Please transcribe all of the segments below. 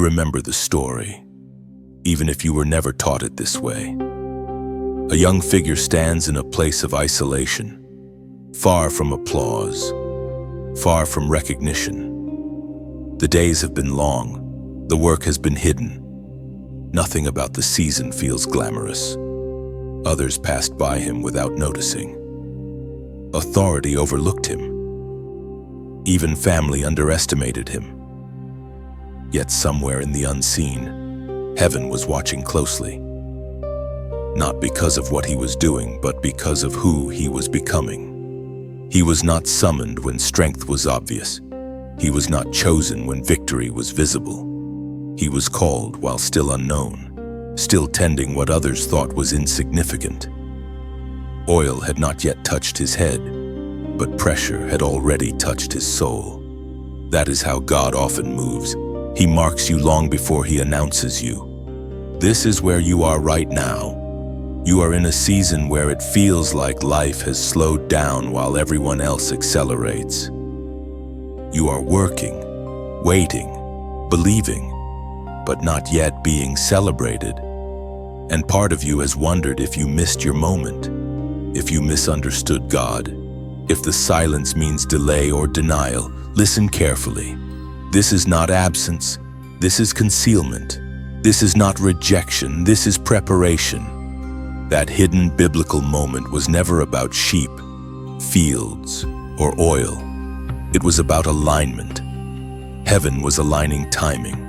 You remember the story, even if you were never taught it this way. A young figure stands in a place of isolation, far from applause, far from recognition. The days have been long, the work has been hidden. Nothing about the season feels glamorous. Others passed by him without noticing. Authority overlooked him. Even family underestimated him. Yet somewhere in the unseen, heaven was watching closely. Not because of what he was doing, but because of who he was becoming. He was not summoned when strength was obvious. He was not chosen when victory was visible. He was called while still unknown, still tending what others thought was insignificant. Oil had not yet touched his head, but pressure had already touched his soul. That is how God often moves. He marks you long before he announces you. This is where you are right now. You are in a season where it feels like life has slowed down while everyone else accelerates. You are working, waiting, believing, but not yet being celebrated. And part of you has wondered if you missed your moment, if you misunderstood God, if the silence means delay or denial. Listen carefully. This is not absence. This is concealment. This is not rejection. This is preparation. That hidden biblical moment was never about sheep, fields, or oil. It was about alignment. Heaven was aligning timing,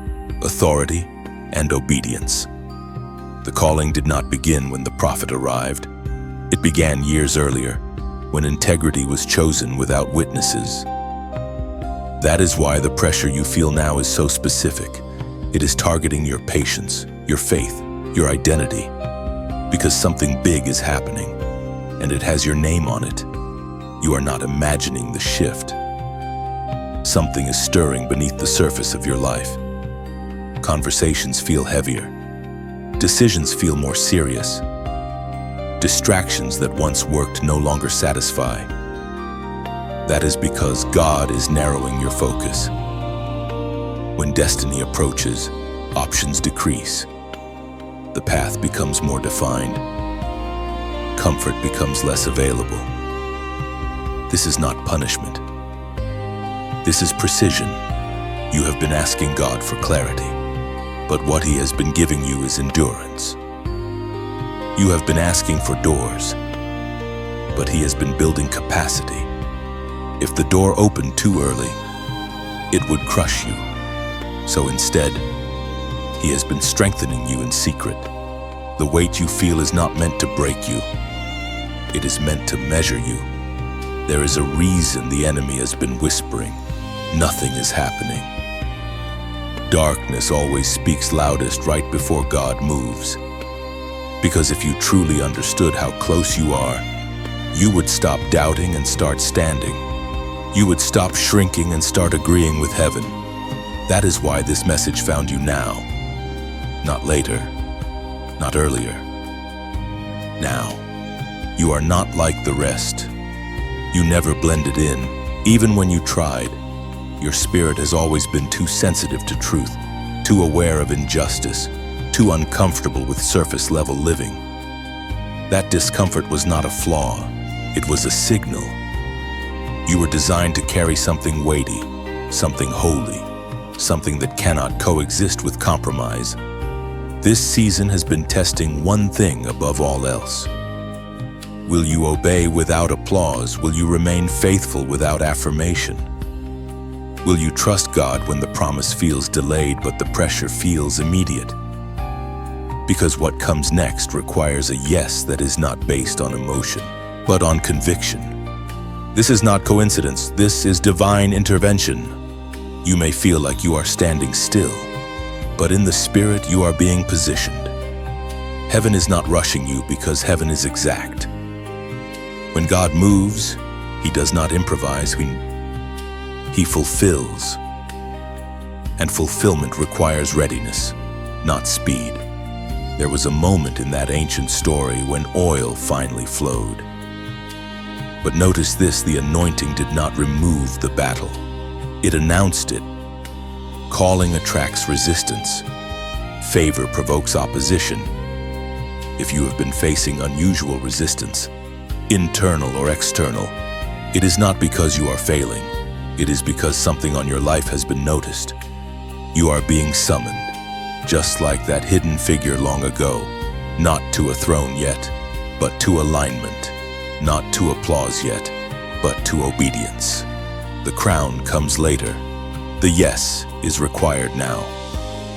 authority, and obedience. The calling did not begin when the prophet arrived. It began years earlier, when integrity was chosen without witnesses. That is why the pressure you feel now is so specific. It is targeting your patience, your faith, your identity. Because something big is happening, and it has your name on it. You are not imagining the shift. Something is stirring beneath the surface of your life. Conversations feel heavier. Decisions feel more serious. Distractions that once worked no longer satisfy. That is because God is narrowing your focus. When destiny approaches, options decrease. The path becomes more defined. Comfort becomes less available. This is not punishment. This is precision. You have been asking God for clarity, but what he has been giving you is endurance. You have been asking for doors, but he has been building capacity. If the door opened too early, it would crush you. So instead, he has been strengthening you in secret. The weight you feel is not meant to break you. It is meant to measure you. There is a reason the enemy has been whispering. Nothing is happening. Darkness always speaks loudest right before God moves. Because if you truly understood how close you are, you would stop doubting and start standing. You would stop shrinking and start agreeing with heaven. That is why this message found you now. Not later, not earlier. Now, you are not like the rest. You never blended in, even when you tried. Your spirit has always been too sensitive to truth, too aware of injustice, too uncomfortable with surface-level living. That discomfort was not a flaw, it was a signal. You were designed to carry something weighty, something holy, something that cannot coexist with compromise. This season has been testing one thing above all else. Will you obey without applause? Will you remain faithful without affirmation? Will you trust God when the promise feels delayed but the pressure feels immediate? Because what comes next requires a yes that is not based on emotion, but on conviction. This is not coincidence, this is divine intervention. You may feel like you are standing still, but in the spirit you are being positioned. Heaven is not rushing you because heaven is exact. When God moves, he does not improvise, he fulfills. And fulfillment requires readiness, not speed. There was a moment in that ancient story when oil finally flowed. But notice this, the anointing did not remove the battle. It announced it. Calling attracts resistance. Favor provokes opposition. If you have been facing unusual resistance, internal or external, it is not because you are failing. It is because something on your life has been noticed. You are being summoned, just like that hidden figure long ago, not to a throne yet, but to alignment, not to applause yet, but to obedience. The crown comes later. The yes is required now.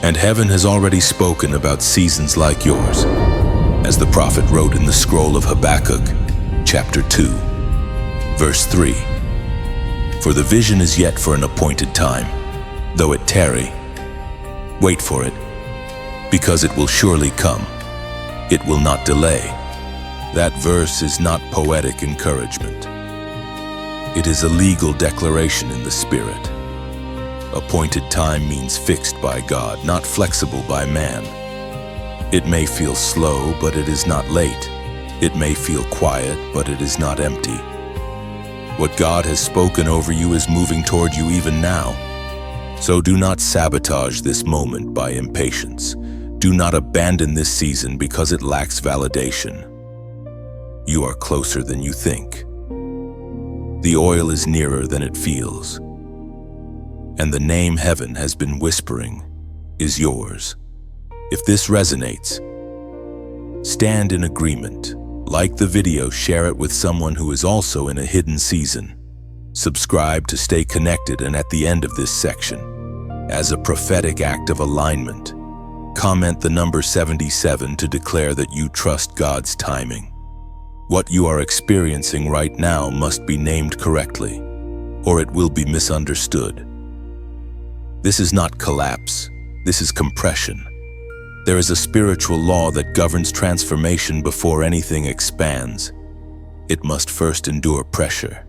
And heaven has already spoken about seasons like yours, as the prophet wrote in the scroll of Habakkuk, chapter 2, verse 3. For the vision is yet for an appointed time, though it tarry. Wait for it, because it will surely come. It will not delay. That verse is not poetic encouragement. It is a legal declaration in the Spirit. Appointed time means fixed by God, not flexible by man. It may feel slow, but it is not late. It may feel quiet, but it is not empty. What God has spoken over you is moving toward you even now. So do not sabotage this moment by impatience. Do not abandon this season because it lacks validation. You are closer than you think. The oil is nearer than it feels. And the name heaven has been whispering is yours. If this resonates, stand in agreement. Like the video, share it with someone who is also in a hidden season. Subscribe to stay connected, and at the end of this section, as a prophetic act of alignment, comment the number 77 to declare that you trust God's timing. What you are experiencing right now must be named correctly, or it will be misunderstood. This is not collapse, this is compression. There is a spiritual law that governs transformation before anything expands. It must first endure pressure.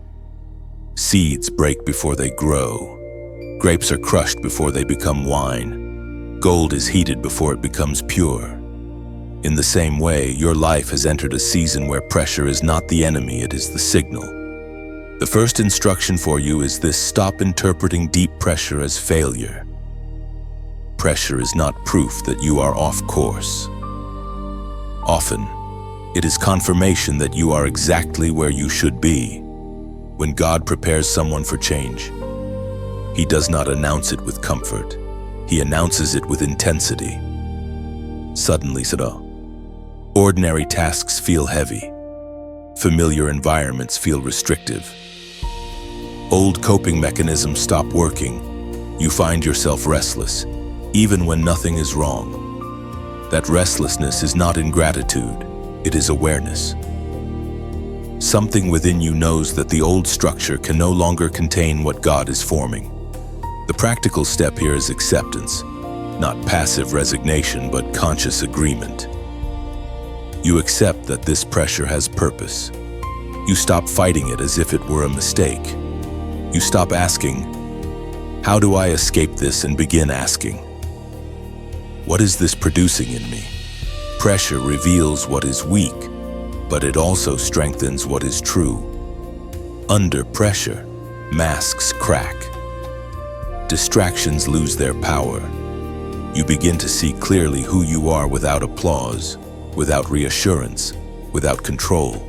Seeds break before they grow. Grapes are crushed before they become wine. Gold is heated before it becomes pure. In the same way, your life has entered a season where pressure is not the enemy, it is the signal. The first instruction for you is this: stop interpreting deep pressure as failure. Pressure is not proof that you are off course. Often, it is confirmation that you are exactly where you should be. When God prepares someone for change, He does not announce it with comfort. He announces it with intensity. Suddenly, ordinary tasks feel heavy. Familiar environments feel restrictive. Old coping mechanisms stop working. You find yourself restless, even when nothing is wrong. That restlessness is not ingratitude, it is awareness. Something within you knows that the old structure can no longer contain what God is forming. The practical step here is acceptance, not passive resignation, but conscious agreement. You accept that this pressure has purpose. You stop fighting it as if it were a mistake. You stop asking, "How do I escape this?" and begin asking, "What is this producing in me?" Pressure reveals what is weak, but it also strengthens what is true. Under pressure, masks crack. Distractions lose their power. You begin to see clearly who you are without applause, without reassurance, without control.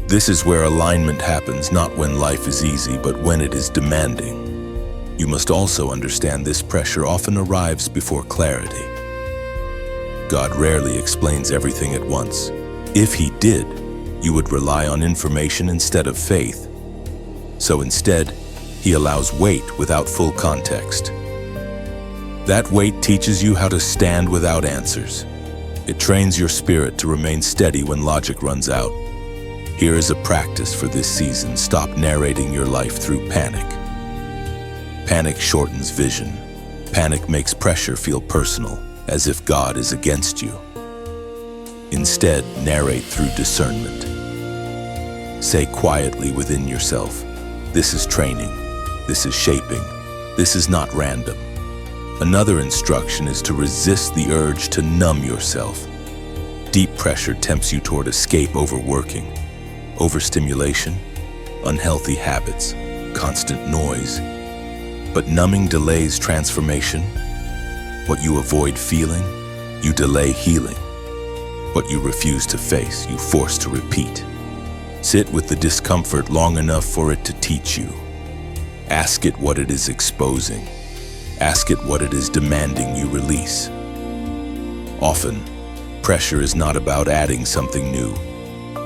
This is where alignment happens, not when life is easy, but when it is demanding. You must also understand this pressure often arrives before clarity. God rarely explains everything at once. If He did, you would rely on information instead of faith. So instead, He allows weight without full context. That weight teaches you how to stand without answers. It trains your spirit to remain steady when logic runs out. Here is a practice for this season: stop narrating your life through panic. Panic shortens vision. Panic makes pressure feel personal, as if God is against you. Instead, narrate through discernment. Say quietly within yourself, "This is training. This is shaping. This is not random." Another instruction is to resist the urge to numb yourself. Deep pressure tempts you toward escape, overworking, overstimulation, unhealthy habits, constant noise. But numbing delays transformation. What you avoid feeling, you delay healing. What you refuse to face, you force to repeat. Sit with the discomfort long enough for it to teach you. Ask it what it is exposing. Ask it what it is demanding you release. Often, pressure is not about adding something new,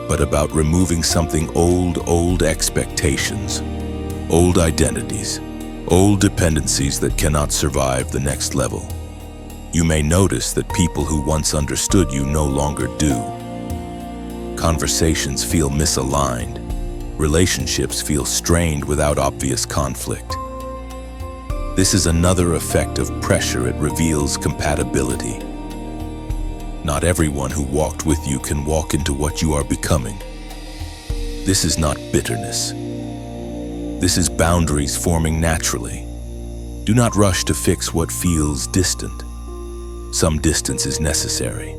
but about removing something old expectations, old identities, old dependencies that cannot survive the next level. You may notice that people who once understood you no longer do. Conversations feel misaligned. Relationships feel strained without obvious conflict. This is another effect of pressure. It reveals compatibility. Not everyone who walked with you can walk into what you are becoming. This is not bitterness. This is boundaries forming naturally. Do not rush to fix what feels distant. Some distance is necessary.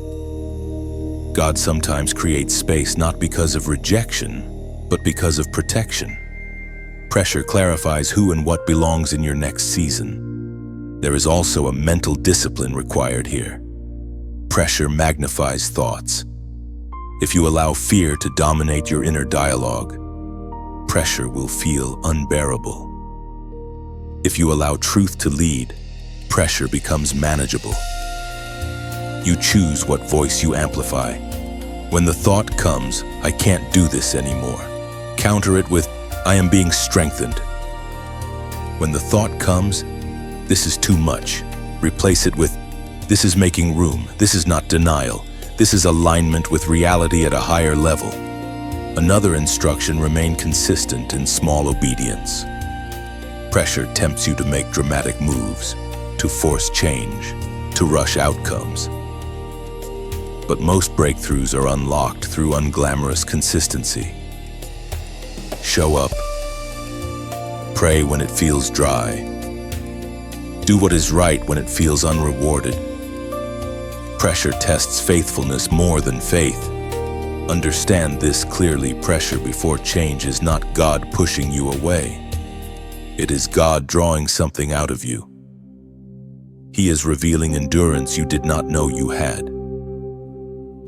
God sometimes creates space not because of rejection, but because of protection. Pressure clarifies who and what belongs in your next season. There is also a mental discipline required here. Pressure magnifies thoughts. If you allow fear to dominate your inner dialogue, pressure will feel unbearable. If you allow truth to lead, pressure becomes manageable. You choose what voice you amplify. When the thought comes, "I can't do this anymore," counter it with, "I am being strengthened." When the thought comes, "This is too much," replace it with, "This is making room. This is not denial. This is alignment with reality at a higher level." Another instruction: remain consistent in small obedience. Pressure tempts you to make dramatic moves, to force change, to rush outcomes. But most breakthroughs are unlocked through unglamorous consistency. Show up. Pray when it feels dry. Do what is right when it feels unrewarded. Pressure tests faithfulness more than faith. Understand this clearly: pressure before change is not God pushing you away. It is God drawing something out of you. He is revealing endurance you did not know you had.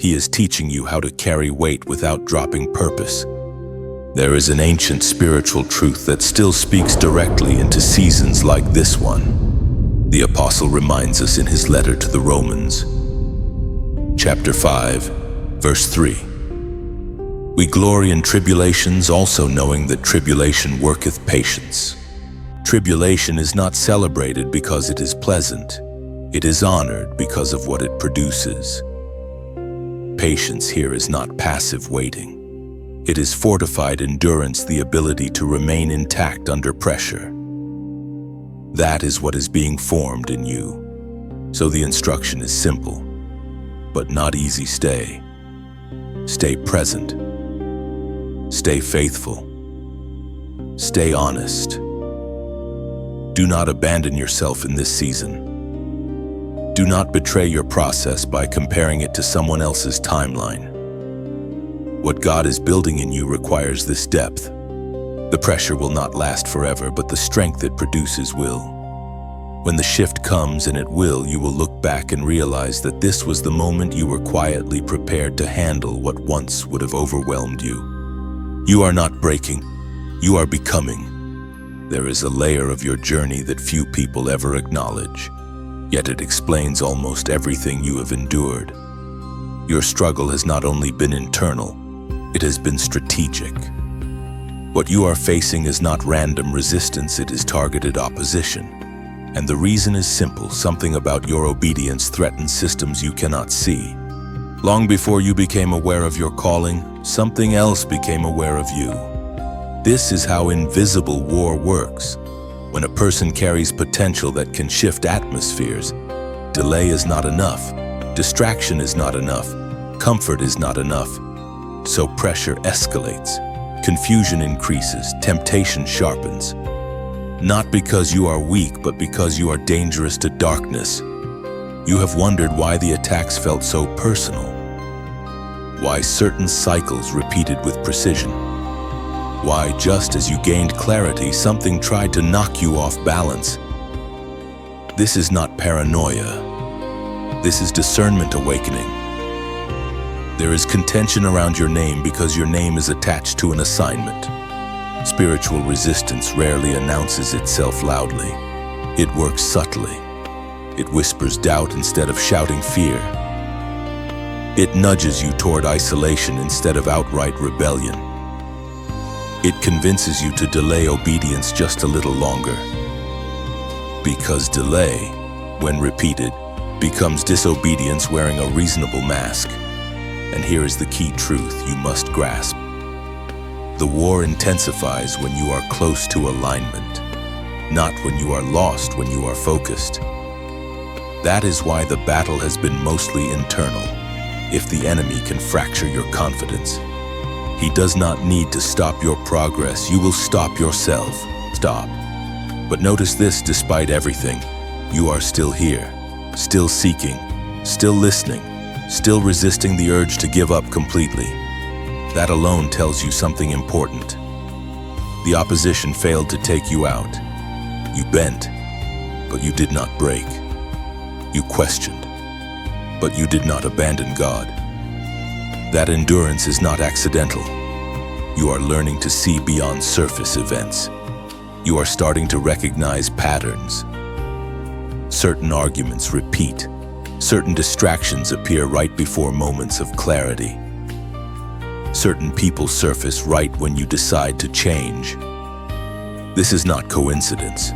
He is teaching you how to carry weight without dropping purpose. There is an ancient spiritual truth that still speaks directly into seasons like this one. The apostle reminds us in his letter to the Romans, chapter 5, verse 3. We glory in tribulations, also knowing that tribulation worketh patience. Tribulation is not celebrated because it is pleasant. It is honored because of what it produces. Patience here is not passive waiting. It is fortified endurance, the ability to remain intact under pressure. That is what is being formed in you. So the instruction is simple, but not easy. Stay present. Stay faithful. Stay honest. Do not abandon yourself in this season. Do not betray your process by comparing it to someone else's timeline. What God is building in you requires this depth. The pressure will not last forever, but the strength it produces will. When the shift comes, and it will, you will look back and realize that this was the moment you were quietly prepared to handle what once would have overwhelmed you. You are not breaking, you are becoming. There is a layer of your journey that few people ever acknowledge. Yet it explains almost everything you have endured. Your struggle has not only been internal, it has been strategic. What you are facing is not random resistance, it is targeted opposition. And the reason is simple: something about your obedience threatens systems you cannot see. Long before you became aware of your calling, something else became aware of you. This is how invisible war works. When a person carries potential that can shift atmospheres, delay is not enough, distraction is not enough, comfort is not enough. So pressure escalates, confusion increases, temptation sharpens. Not because you are weak, but because you are dangerous to darkness. You have wondered why the attacks felt so personal, why certain cycles repeated with precision. Why, just as you gained clarity, something tried to knock you off balance. This is not paranoia. This is discernment awakening. There is contention around your name because your name is attached to an assignment. Spiritual resistance rarely announces itself loudly. It works subtly. It whispers doubt instead of shouting fear. It nudges you toward isolation instead of outright rebellion. It convinces you to delay obedience just a little longer. Because delay, when repeated, becomes disobedience wearing a reasonable mask. And here is the key truth you must grasp. The war intensifies when you are close to alignment, not when you are lost, when you are focused. That is why the battle has been mostly internal. If the enemy can fracture your confidence, he does not need to stop your progress. You will stop yourself. Stop. But notice this: despite everything, you are still here, still seeking, still listening, still resisting the urge to give up completely. That alone tells you something important. The opposition failed to take you out. You bent, but you did not break. You questioned, but you did not abandon God. That endurance is not accidental. You are learning to see beyond surface events. You are starting to recognize patterns. Certain arguments repeat. Certain distractions appear right before moments of clarity. Certain people surface right when you decide to change. This is not coincidence.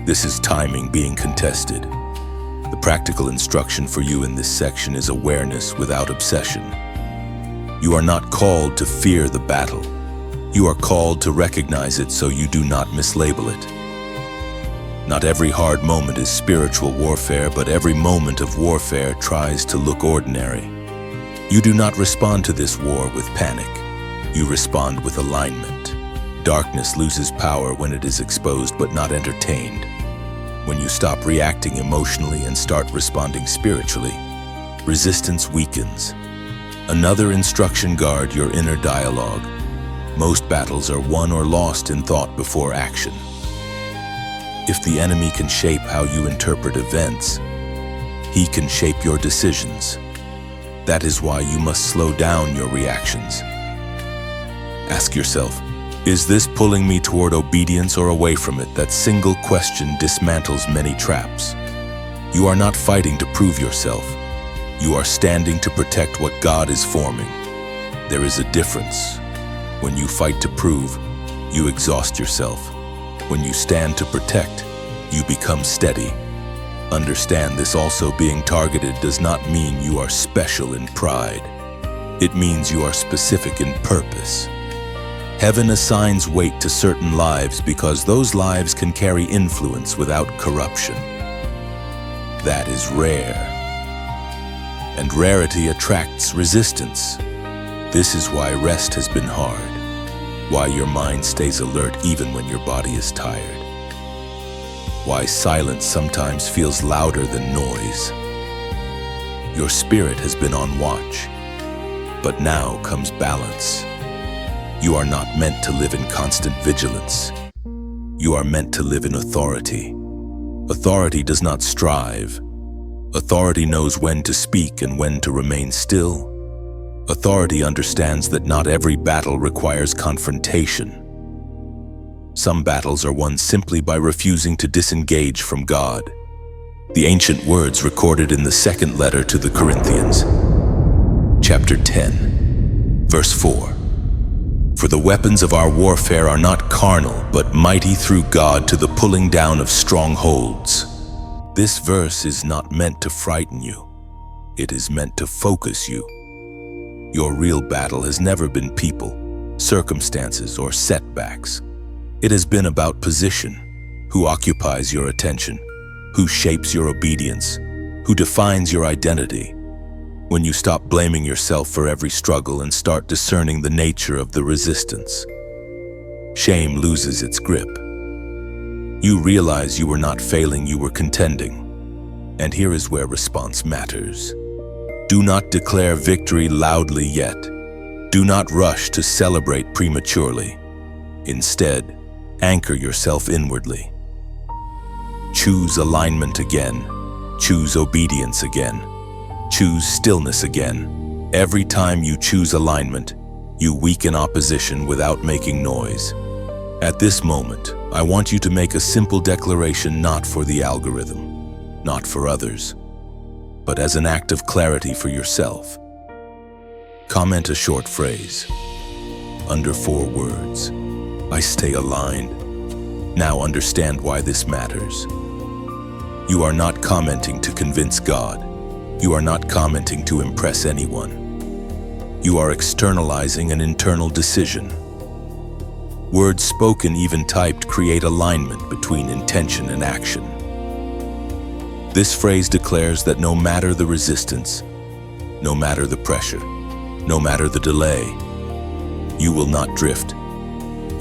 This is timing being contested. The practical instruction for you in this section is awareness without obsession. You are not called to fear the battle. You are called to recognize it so you do not mislabel it. Not every hard moment is spiritual warfare, but every moment of warfare tries to look ordinary. You do not respond to this war with panic. You respond with alignment. Darkness loses power when it is exposed but not entertained. When you stop reacting emotionally and start responding spiritually, resistance weakens. Another instruction: guard your inner dialogue. Most battles are won or lost in thought before action. If the enemy can shape how you interpret events, he can shape your decisions. That is why you must slow down your reactions. Ask yourself, is this pulling me toward obedience or away from it? That single question dismantles many traps. You are not fighting to prove yourself. You are standing to protect what God is forming. There is a difference. When you fight to prove, you exhaust yourself. When you stand to protect, you become steady. Understand this also: being targeted does not mean you are special in pride. It means you are specific in purpose. Heaven assigns weight to certain lives because those lives can carry influence without corruption. That is rare. And rarity attracts resistance. This is why rest has been hard. Why your mind stays alert even when your body is tired. Why silence sometimes feels louder than noise. Your spirit has been on watch, but now comes balance. You are not meant to live in constant vigilance. You are meant to live in authority. Authority does not strive. Authority knows when to speak and when to remain still. Authority understands that not every battle requires confrontation. Some battles are won simply by refusing to disengage from God. The ancient words recorded in the second letter to the Corinthians, chapter 10, verse 4. For the weapons of our warfare are not carnal, but mighty through God to the pulling down of strongholds. This verse is not meant to frighten you. It is meant to focus you. Your real battle has never been people, circumstances, or setbacks. It has been about position. Who occupies your attention? Who shapes your obedience? Who defines your identity? When you stop blaming yourself for every struggle and start discerning the nature of the resistance, shame loses its grip. You realize you were not failing, you were contending. And here is where response matters. Do not declare victory loudly yet. Do not rush to celebrate prematurely. Instead, anchor yourself inwardly. Choose alignment again. Choose obedience again. Choose stillness again. Every time you choose alignment, you weaken opposition without making noise. At this moment, I want you to make a simple declaration, not for the algorithm, not for others, but as an act of clarity for yourself. Comment a short phrase, under 4 words. I stay aligned. Now understand why this matters. You are not commenting to convince God. You are not commenting to impress anyone. You are externalizing an internal decision. Words spoken, even typed, create alignment between intention and action. This phrase declares that no matter the resistance, no matter the pressure, no matter the delay, you will not drift.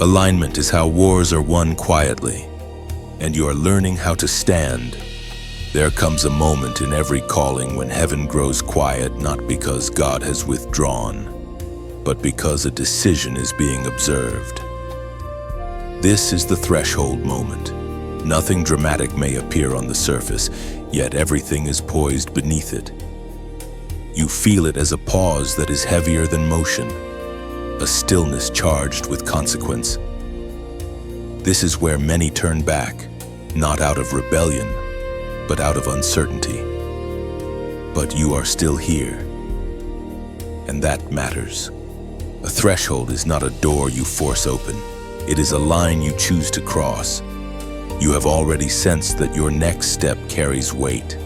Alignment is how wars are won quietly, and you are learning how to stand. There comes a moment in every calling when heaven grows quiet, not because God has withdrawn, but because a decision is being observed. This is the threshold moment. Nothing dramatic may appear on the surface, yet everything is poised beneath it. You feel it as a pause that is heavier than motion, a stillness charged with consequence. This is where many turn back, not out of rebellion, but out of uncertainty. But you are still here, and that matters. A threshold is not a door you force open. It is a line you choose to cross. You have already sensed that your next step carries weight.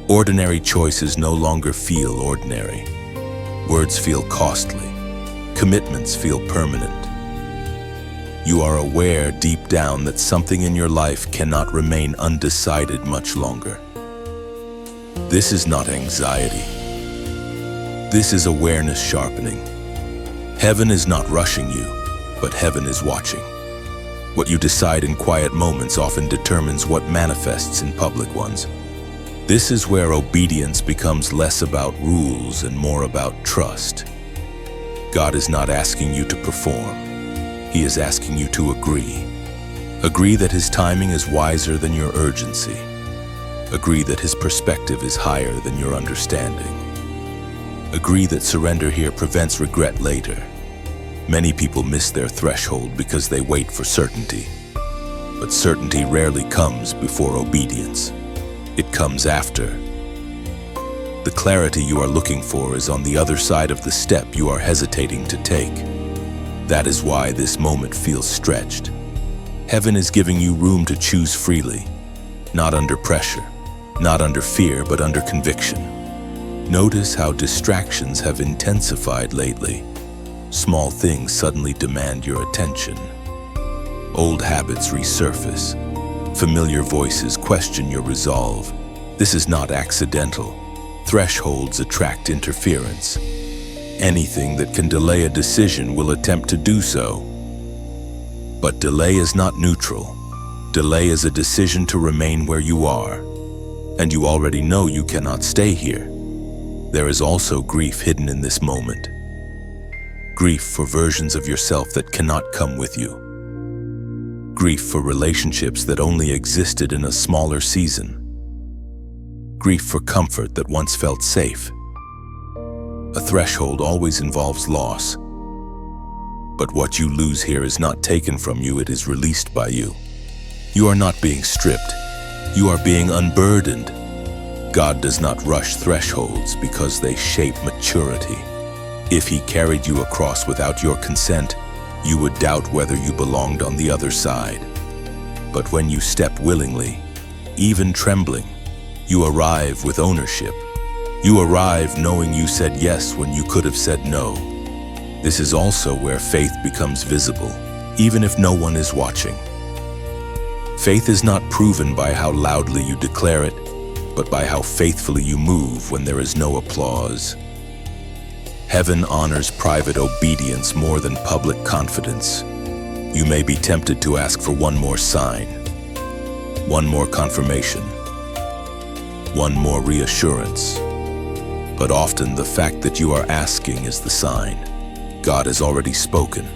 Ordinary choices no longer feel ordinary. Words feel costly. Commitments feel permanent. You are aware deep down that something in your life cannot remain undecided much longer. This is not anxiety. This is awareness sharpening. Heaven is not rushing you, but heaven is watching. What you decide in quiet moments often determines what manifests in public ones. This is where obedience becomes less about rules and more about trust. God is not asking you to perform. He is asking you to agree. Agree that His timing is wiser than your urgency. Agree that His perspective is higher than your understanding. Agree that surrender here prevents regret later. Many people miss their threshold because they wait for certainty. But certainty rarely comes before obedience. It comes after. The clarity you are looking for is on the other side of the step you are hesitating to take. That is why this moment feels stretched. Heaven is giving you room to choose freely, not under pressure, not under fear, but under conviction. Notice how distractions have intensified lately. Small things suddenly demand your attention. Old habits resurface. Familiar voices question your resolve. This is not accidental. Thresholds attract interference. Anything that can delay a decision will attempt to do so. But delay is not neutral. Delay is a decision to remain where you are. And you already know you cannot stay here. There is also grief hidden in this moment. Grief for versions of yourself that cannot come with you. Grief for relationships that only existed in a smaller season. Grief for comfort that once felt safe. A threshold always involves loss. But what you lose here is not taken from you, it is released by you. You are not being stripped. You are being unburdened. God does not rush thresholds because they shape maturity. If He carried you across without your consent, you would doubt whether you belonged on the other side. But when you step willingly, even trembling, you arrive with ownership. You arrive knowing you said yes when you could have said no. This is also where faith becomes visible, even if no one is watching. Faith is not proven by how loudly you declare it, but by how faithfully you move when there is no applause. Heaven honors private obedience more than public confidence. You may be tempted to ask for one more sign, one more confirmation, one more reassurance. But often the fact that you are asking is the sign. God has already spoken.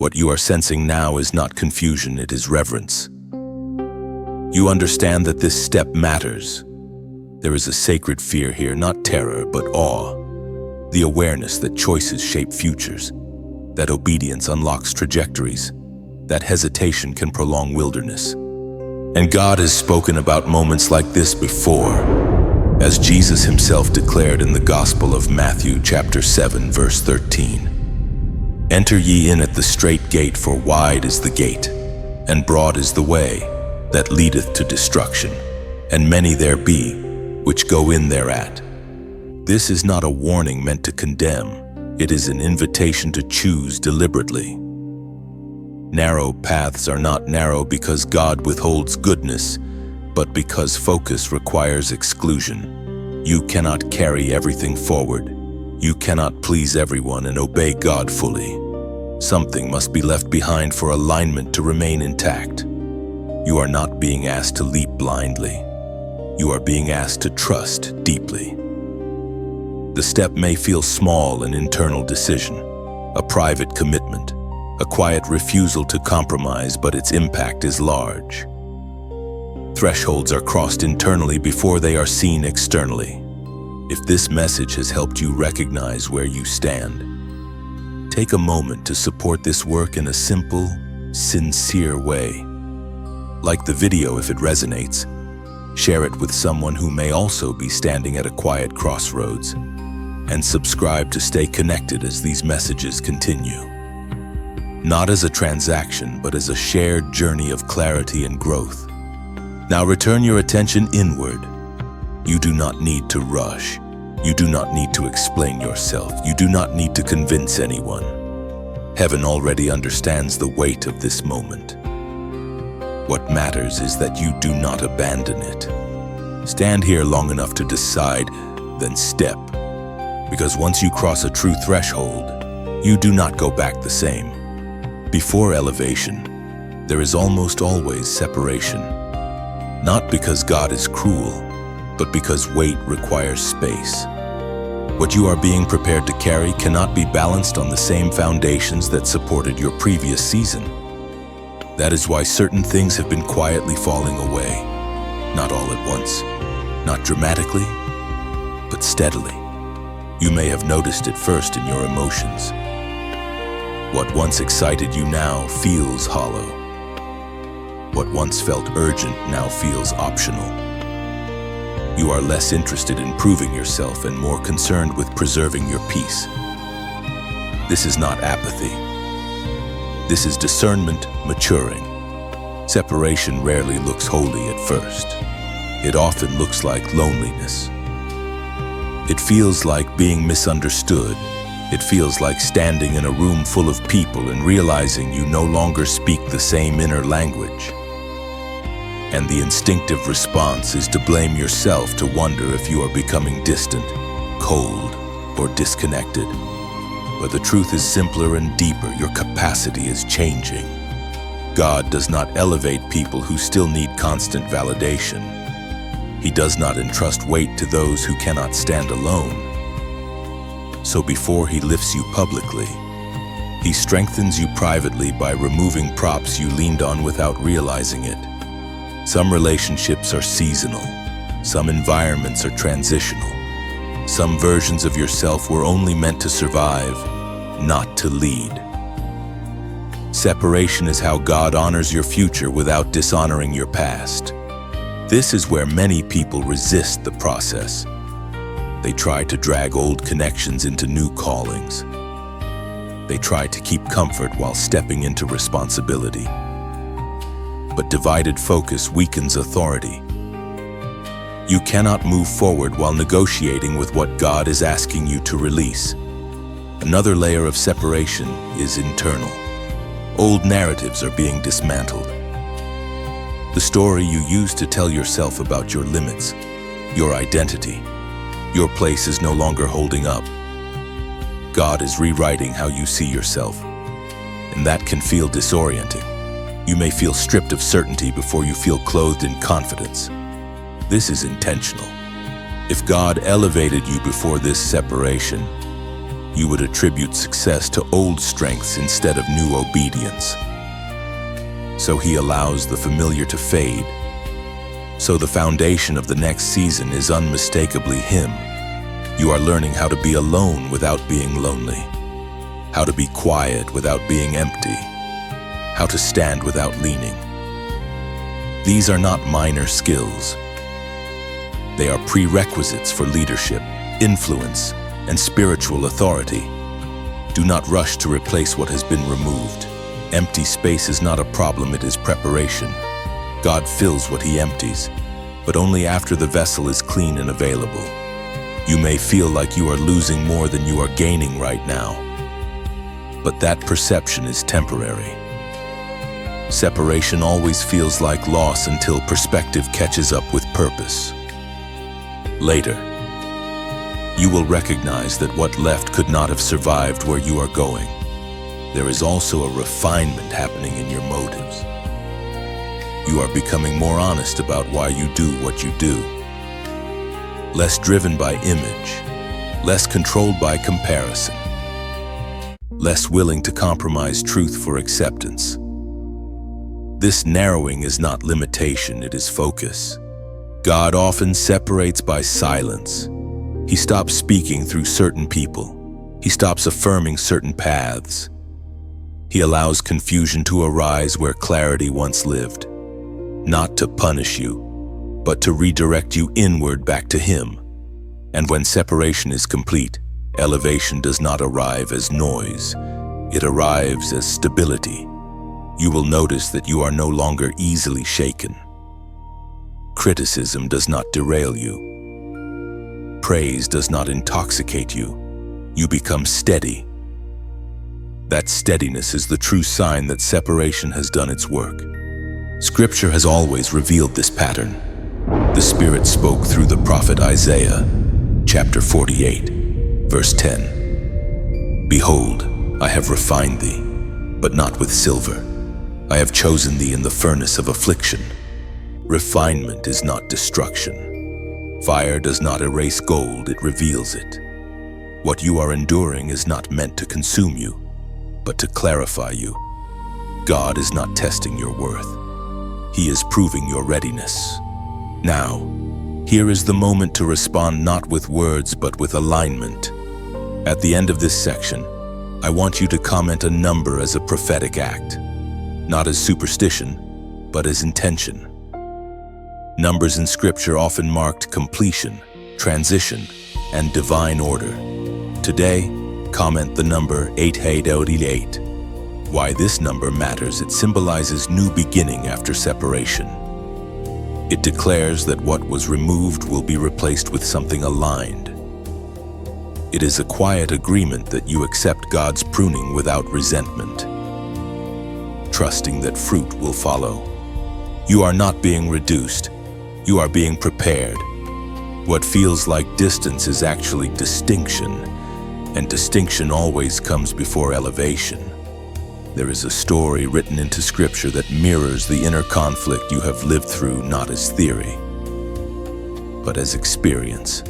What you are sensing now is not confusion, it is reverence. You understand that this step matters. There is a sacred fear here, not terror, but awe. The awareness that choices shape futures, that obedience unlocks trajectories, that hesitation can prolong wilderness. And God has spoken about moments like this before, as Jesus himself declared in the Gospel of Matthew chapter 7, verse 13. Enter ye in at the strait gate, for wide is the gate, and broad is the way that leadeth to destruction, and many there be which go in thereat. This is not a warning meant to condemn, it is an invitation to choose deliberately. Narrow paths are not narrow because God withholds goodness, but because focus requires exclusion. You cannot carry everything forward. You cannot please everyone and obey God fully. Something must be left behind for alignment to remain intact. You are not being asked to leap blindly. You are being asked to trust deeply. The step may feel small, an internal decision, a private commitment, a quiet refusal to compromise, but its impact is large. Thresholds are crossed internally before they are seen externally. If this message has helped you recognize where you stand, take a moment to support this work in a simple, sincere way. Like the video if it resonates. Share it with someone who may also be standing at a quiet crossroads, and subscribe to stay connected as these messages continue. Not as a transaction, but as a shared journey of clarity and growth. Now return your attention inward. You do not need to rush. You do not need to explain yourself. You do not need to convince anyone. Heaven already understands the weight of this moment. What matters is that you do not abandon it. Stand here long enough to decide, then step. Because once you cross a true threshold, you do not go back the same. Before elevation, there is almost always separation. Not because God is cruel, but because weight requires space. What you are being prepared to carry cannot be balanced on the same foundations that supported your previous season. That is why certain things have been quietly falling away. Not all at once, not dramatically, but steadily. You may have noticed it first in your emotions. What once excited you now feels hollow. What once felt urgent now feels optional. You are less interested in proving yourself and more concerned with preserving your peace. This is not apathy. This is discernment maturing. Separation rarely looks holy at first. It often looks like loneliness. It feels like being misunderstood. It feels like standing in a room full of people and realizing you no longer speak the same inner language. And the instinctive response is to blame yourself, to wonder if you are becoming distant, cold, or disconnected. But the truth is simpler and deeper. Your capacity is changing. God does not elevate people who still need constant validation. He does not entrust weight to those who cannot stand alone. So before he lifts you publicly, he strengthens you privately by removing props you leaned on without realizing it. Some relationships are seasonal. Some environments are transitional. Some versions of yourself were only meant to survive, not to lead. Separation is how God honors your future without dishonoring your past. This is where many people resist the process. They try to drag old connections into new callings. They try to keep comfort while stepping into responsibility. But divided focus weakens authority. You cannot move forward while negotiating with what God is asking you to release. Another layer of separation is internal. Old narratives are being dismantled. The story you used to tell yourself about your limits, your identity, your place is no longer holding up. God is rewriting how you see yourself, and that can feel disorienting. You may feel stripped of certainty before you feel clothed in confidence. This is intentional. If God elevated you before this separation, You would attribute success to old strengths instead of new obedience. So he allows the familiar to fade. So the foundation of the next season is unmistakably him. You are learning how to be alone without being lonely, how to be quiet without being empty, how to stand without leaning. These are not minor skills. They are prerequisites for leadership, influence, and spiritual authority. Do not rush to replace what has been removed. Empty space is not a problem, it is preparation. God fills what he empties, but only after the vessel is clean and available. You may feel like you are losing more than you are gaining right now, but that perception is temporary. Separation always feels like loss until perspective catches up with purpose. Later, you will recognize that what left could not have survived where you are going. There is also a refinement happening in your motives. You are becoming more honest about why you do what you do. Less driven by image, less controlled by comparison, less willing to compromise truth for acceptance. This narrowing is not limitation, it is focus. God often separates by silence. He stops speaking through certain people. He stops affirming certain paths. He allows confusion to arise where clarity once lived, not to punish you, but to redirect you inward back to him. And when separation is complete, elevation does not arrive as noise. It arrives as stability. You will notice that you are no longer easily shaken. Criticism does not derail you. Praise does not intoxicate you. You become steady. That steadiness is the true sign that separation has done its work. Scripture has always revealed this pattern. The Spirit spoke through the prophet Isaiah, chapter 48, verse 10. Behold, I have refined thee, but not with silver. I have chosen thee in the furnace of affliction. Refinement is not destruction. Fire does not erase gold, it reveals it. What you are enduring is not meant to consume you, but to clarify you. God is not testing your worth. He is proving your readiness. Now, here is the moment to respond not with words, but with alignment. At the end of this section, I want you to comment a number as a prophetic act, not as superstition, but as intention. Numbers in Scripture often marked completion, transition, and divine order. Today, comment the number 888. Why this number matters: it symbolizes new beginning after separation. It declares that what was removed will be replaced with something aligned. It is a quiet agreement that you accept God's pruning without resentment, trusting that fruit will follow. You are not being reduced. You are being prepared. What feels like distance is actually distinction, and distinction always comes before elevation. There is a story written into Scripture that mirrors the inner conflict you have lived through, not as theory, but as experience.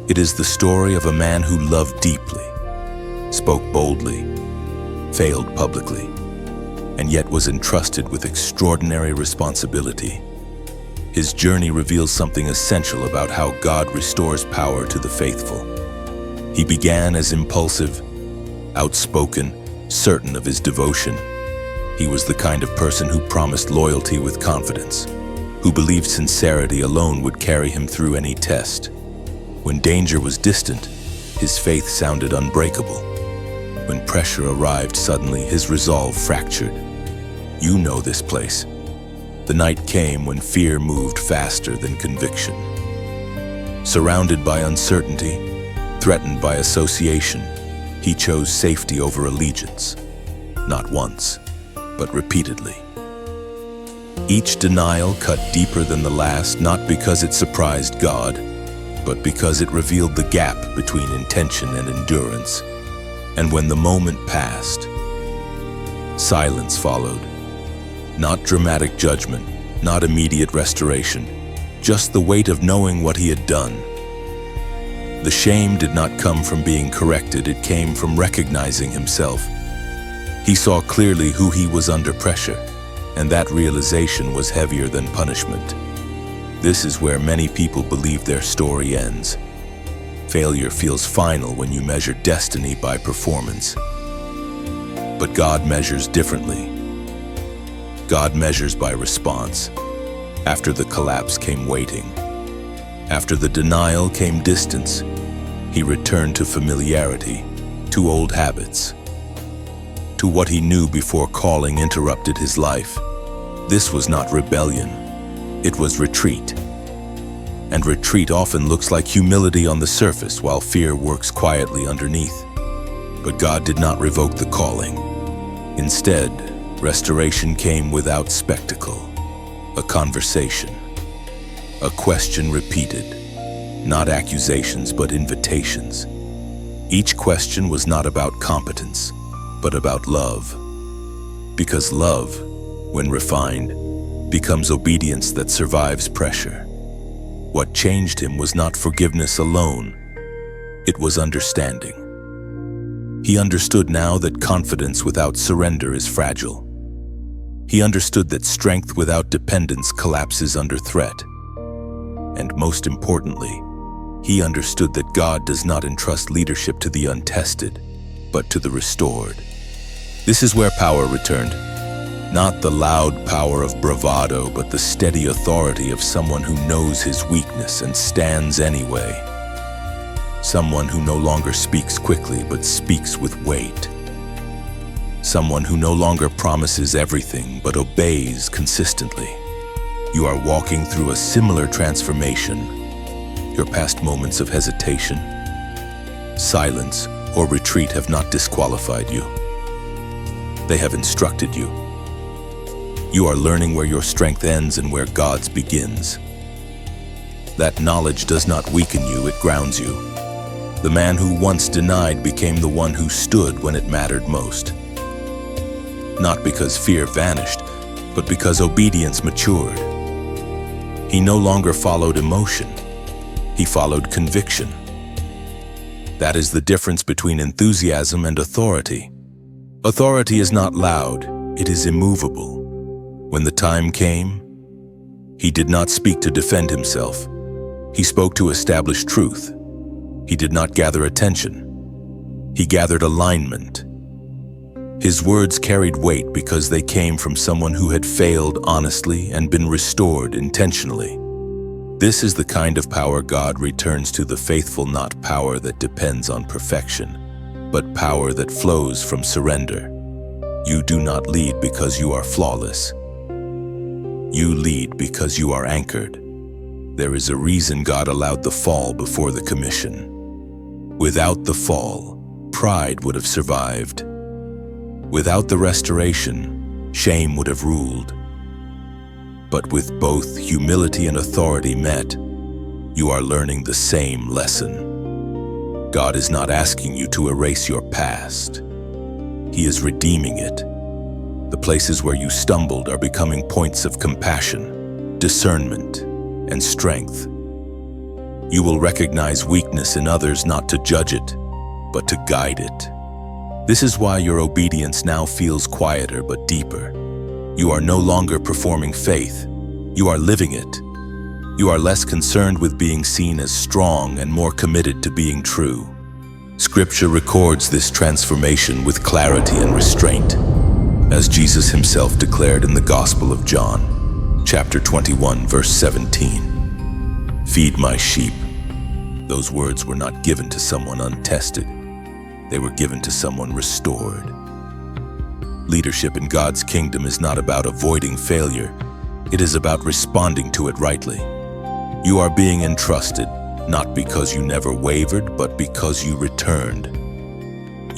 It is the story of a man who loved deeply, spoke boldly, failed publicly, and yet was entrusted with extraordinary responsibility. His journey reveals something essential about how God restores power to the faithful. He began as impulsive, outspoken, certain of his devotion. He was the kind of person who promised loyalty with confidence, who believed sincerity alone would carry him through any test. When danger was distant, his faith sounded unbreakable. When pressure arrived suddenly, his resolve fractured. You know this place. The night came when fear moved faster than conviction. Surrounded by uncertainty, threatened by association, he chose safety over allegiance, not once, but repeatedly. Each denial cut deeper than the last, not because it surprised God, but because it revealed the gap between intention and endurance. And when the moment passed, silence followed. Not dramatic judgment, not immediate restoration, just the weight of knowing what he had done. The shame did not come from being corrected, it came from recognizing himself. He saw clearly who he was under pressure, and that realization was heavier than punishment. This is where many people believe their story ends. Failure feels final when you measure destiny by performance. But God measures differently. God measures by response. After the collapse came waiting. After the denial came distance. He returned to familiarity, to old habits, to what he knew before calling interrupted his life. This was not rebellion, it was retreat. And retreat often looks like humility on the surface, while fear works quietly underneath. But God did not revoke the calling. Instead, restoration came without spectacle. A conversation, a question repeated, not accusations but invitations. Each question was not about competence, but about love. Because love, when refined, becomes obedience that survives pressure. What changed him was not forgiveness alone, it was understanding. He understood now that confidence without surrender is fragile. He understood that strength without dependence collapses under threat. And most importantly, he understood that God does not entrust leadership to the untested, but to the restored. This is where power returned. Not the loud power of bravado, but the steady authority of someone who knows his weakness and stands anyway. Someone who no longer speaks quickly, but speaks with weight. Someone who no longer promises everything, but obeys consistently. You are walking through a similar transformation. Your past moments of hesitation, silence, or retreat have not disqualified you. They have instructed you. You are learning where your strength ends and where God's begins. That knowledge does not weaken you, it grounds you. The man who once denied became the one who stood when it mattered most. Not because fear vanished, but because obedience matured. He no longer followed emotion, he followed conviction. That is the difference between enthusiasm and authority. Authority is not loud, it is immovable. When the time came, he did not speak to defend himself. He spoke to establish truth. He did not gather attention. He gathered alignment. His words carried weight because they came from someone who had failed honestly and been restored intentionally. This is the kind of power God returns to the faithful, not power that depends on perfection, but power that flows from surrender. You do not lead because you are flawless. You lead because you are anchored. There is a reason God allowed the fall before the commission. Without the fall, pride would have survived. Without the restoration, shame would have ruled. But with both humility and authority met, you are learning the same lesson. God is not asking you to erase your past. He is redeeming it. The places where you stumbled are becoming points of compassion, discernment, and strength. You will recognize weakness in others not to judge it, but to guide it. This is why your obedience now feels quieter but deeper. You are no longer performing faith, you are living it. You are less concerned with being seen as strong and more committed to being true. Scripture records this transformation with clarity and restraint, as Jesus himself declared in the Gospel of John, chapter 21, verse 17. Feed my sheep. Those words were not given to someone untested. They were given to someone restored. Leadership in God's kingdom is not about avoiding failure. It is about responding to it rightly. You are being entrusted, not because you never wavered, but because you returned.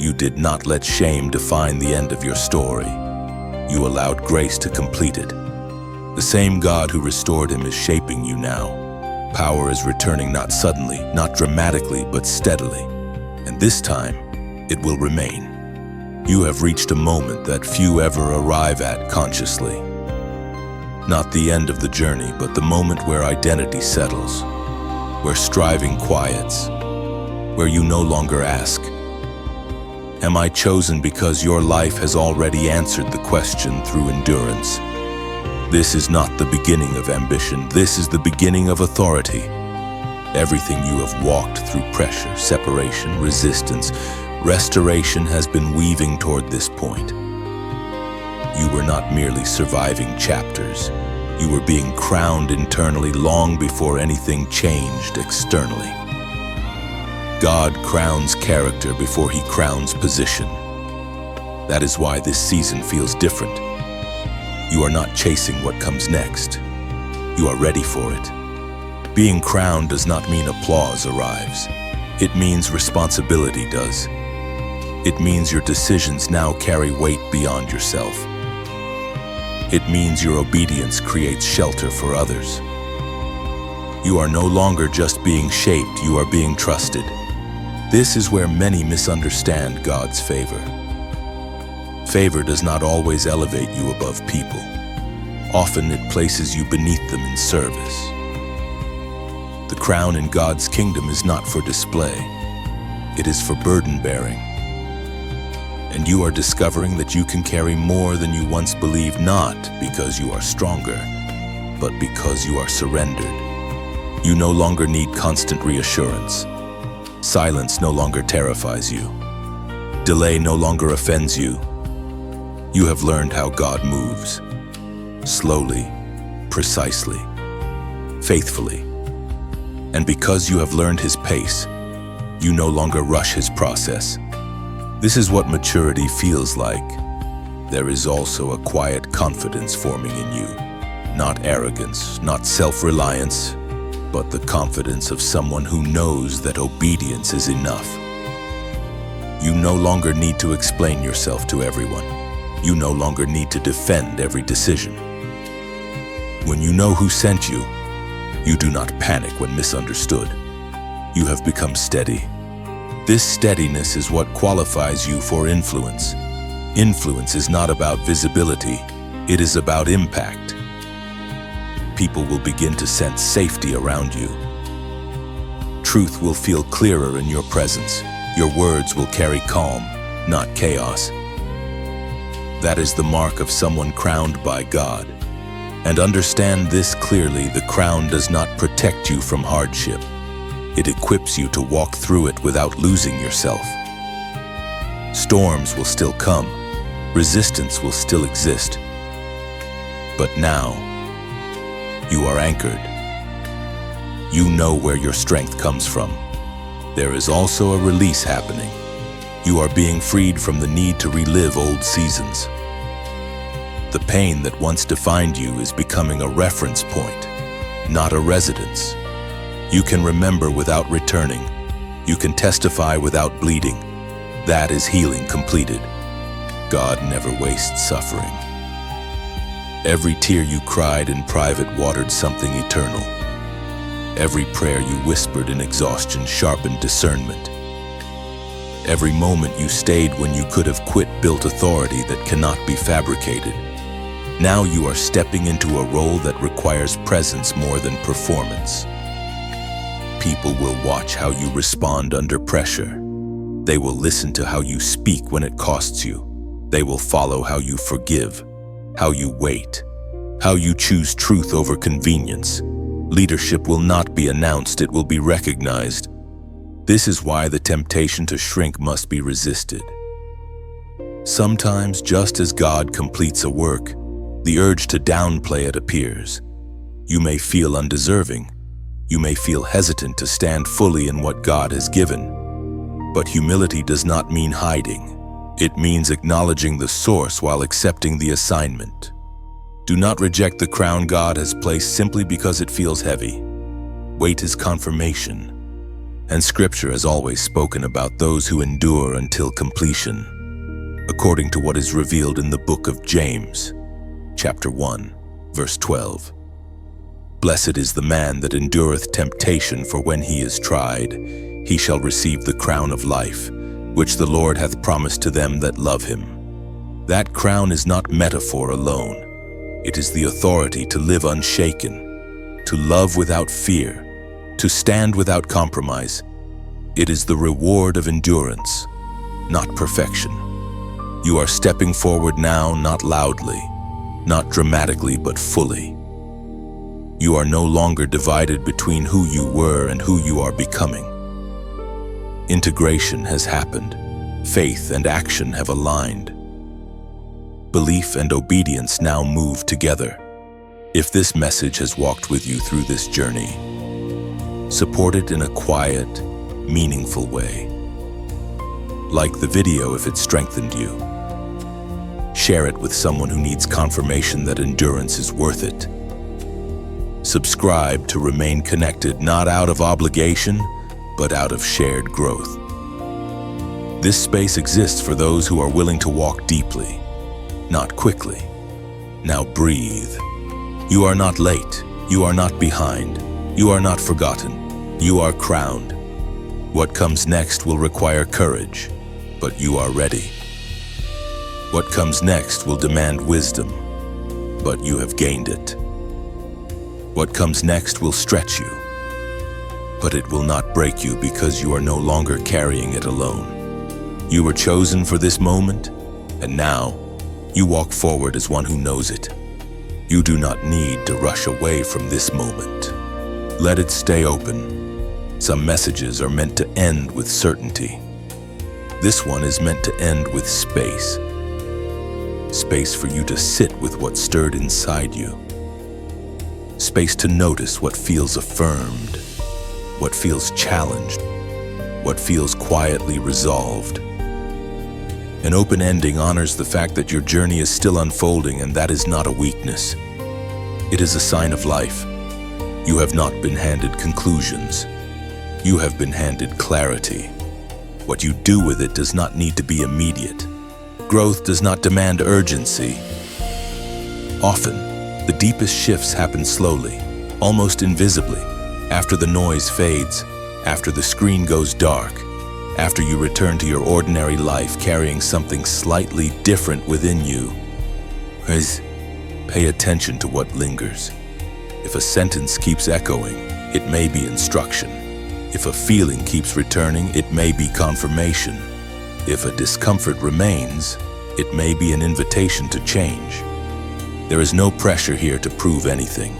You did not let shame define the end of your story. You allowed grace to complete it. The same God who restored him is shaping you now. Power is returning not suddenly, not dramatically, but steadily. And this time, it will remain. You have reached a moment that few ever arrive at consciously. Not the end of the journey, but the moment where identity settles, where striving quiets, where you no longer ask, "Am I chosen?" because your life has already answered the question through endurance. This is not the beginning of ambition. This is the beginning of authority. Everything you have walked through, pressure, separation, resistance, restoration, has been weaving toward this point. You were not merely surviving chapters. You were being crowned internally long before anything changed externally. God crowns character before he crowns position. That is why this season feels different. You are not chasing what comes next. You are ready for it. Being crowned does not mean applause arrives. It means responsibility does. It means your decisions now carry weight beyond yourself. It means your obedience creates shelter for others. You are no longer just being shaped, you are being trusted. This is where many misunderstand God's favor. Favor does not always elevate you above people. Often it places you beneath them in service. The crown in God's kingdom is not for display. It is for burden bearing. And you are discovering that you can carry more than you once believed, not because you are stronger, but because you are surrendered. You no longer need constant reassurance. Silence no longer terrifies you. Delay no longer offends you. You have learned how God moves. Slowly, precisely, faithfully. And because you have learned his pace, you no longer rush his process. This is what maturity feels like. There is also a quiet confidence forming in you. Not arrogance, not self-reliance, but the confidence of someone who knows that obedience is enough. You no longer need to explain yourself to everyone. You no longer need to defend every decision. When you know who sent you, you do not panic when misunderstood. You have become steady. This steadiness is what qualifies you for influence. Influence is not about visibility, it is about impact. People will begin to sense safety around you. Truth will feel clearer in your presence. Your words will carry calm, not chaos. That is the mark of someone crowned by God. And understand this clearly: the crown does not protect you from hardship. It equips you to walk through it without losing yourself. Storms will still come. Resistance will still exist. But now, you are anchored. You know where your strength comes from. There is also a release happening. You are being freed from the need to relive old seasons. The pain that once defined you is becoming a reference point, not a residence. You can remember without returning. You can testify without bleeding. That is healing completed. God never wastes suffering. Every tear you cried in private watered something eternal. Every prayer you whispered in exhaustion sharpened discernment. Every moment you stayed when you could have quit built authority that cannot be fabricated. Now you are stepping into a role that requires presence more than performance. People will watch how you respond under pressure. They will listen to how you speak when it costs you. They will follow how you forgive, how you wait, how you choose truth over convenience. Leadership will not be announced, it will be recognized. This is why the temptation to shrink must be resisted. Sometimes, just as God completes a work, the urge to downplay it appears. You may feel undeserving. You may feel hesitant to stand fully in what God has given. But humility does not mean hiding. It means acknowledging the source while accepting the assignment. Do not reject the crown God has placed simply because it feels heavy. Weight is confirmation. And Scripture has always spoken about those who endure until completion, according to what is revealed in the book of James, chapter 1, verse 12. Blessed is the man that endureth temptation, for when he is tried, he shall receive the crown of life, which the Lord hath promised to them that love him. That crown is not metaphor alone. It is the authority to live unshaken, to love without fear, to stand without compromise. It is the reward of endurance, not perfection. You are stepping forward now, not loudly, not dramatically, but fully. You are no longer divided between who you were and who you are becoming. Integration has happened. Faith and action have aligned. Belief and obedience now move together. If this message has walked with you through this journey, support it in a quiet, meaningful way. Like the video if it strengthened you. Share it with someone who needs confirmation that endurance is worth it. Subscribe to remain connected, not out of obligation, but out of shared growth. This space exists for those who are willing to walk deeply, not quickly. Now breathe. You are not late. You are not behind. You are not forgotten. You are crowned. What comes next will require courage, but you are ready. What comes next will demand wisdom, but you have gained it. What comes next will stretch you, but it will not break you because you are no longer carrying it alone. You were chosen for this moment, and now you walk forward as one who knows it. You do not need to rush away from this moment. Let it stay open. Some messages are meant to end with certainty. This one is meant to end with space. Space for you to sit with what stirred inside you. Space to notice what feels affirmed, what feels challenged, what feels quietly resolved. An open ending honors the fact that your journey is still unfolding, and that is not a weakness. It is a sign of life. You have not been handed conclusions. You have been handed clarity. What you do with it does not need to be immediate. Growth does not demand urgency. Often, the deepest shifts happen slowly, almost invisibly, after the noise fades, after the screen goes dark, after you return to your ordinary life carrying something slightly different within you. Pay attention to what lingers. If a sentence keeps echoing, it may be instruction. If a feeling keeps returning, it may be confirmation. If a discomfort remains, it may be an invitation to change. There is no pressure here to prove anything.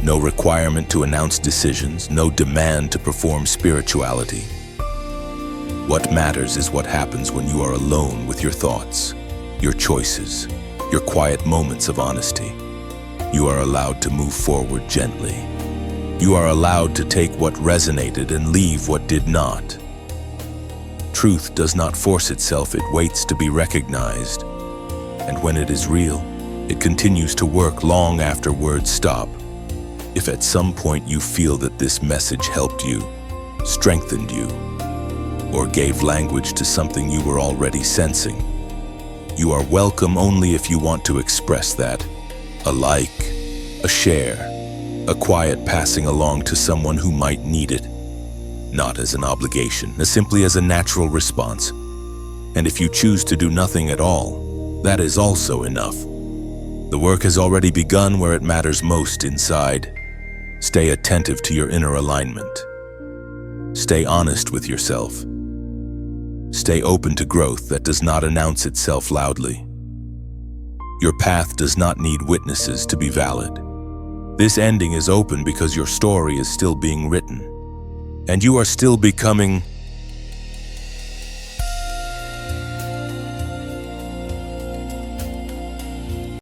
No requirement to announce decisions, no demand to perform spirituality. What matters is what happens when you are alone with your thoughts, your choices, your quiet moments of honesty. You are allowed to move forward gently. You are allowed to take what resonated and leave what did not. Truth does not force itself, it waits to be recognized. And when it is real, it continues to work long after words stop. If at some point you feel that this message helped you, strengthened you, or gave language to something you were already sensing, you are welcome only if you want to express that. A like, a share, a quiet passing along to someone who might need it. Not as an obligation, as simply as a natural response. And if you choose to do nothing at all, that is also enough. The work has already begun where it matters most inside. Stay attentive to your inner alignment. Stay honest with yourself. Stay open to growth that does not announce itself loudly. Your path does not need witnesses to be valid. This ending is open because your story is still being written, and you are still becoming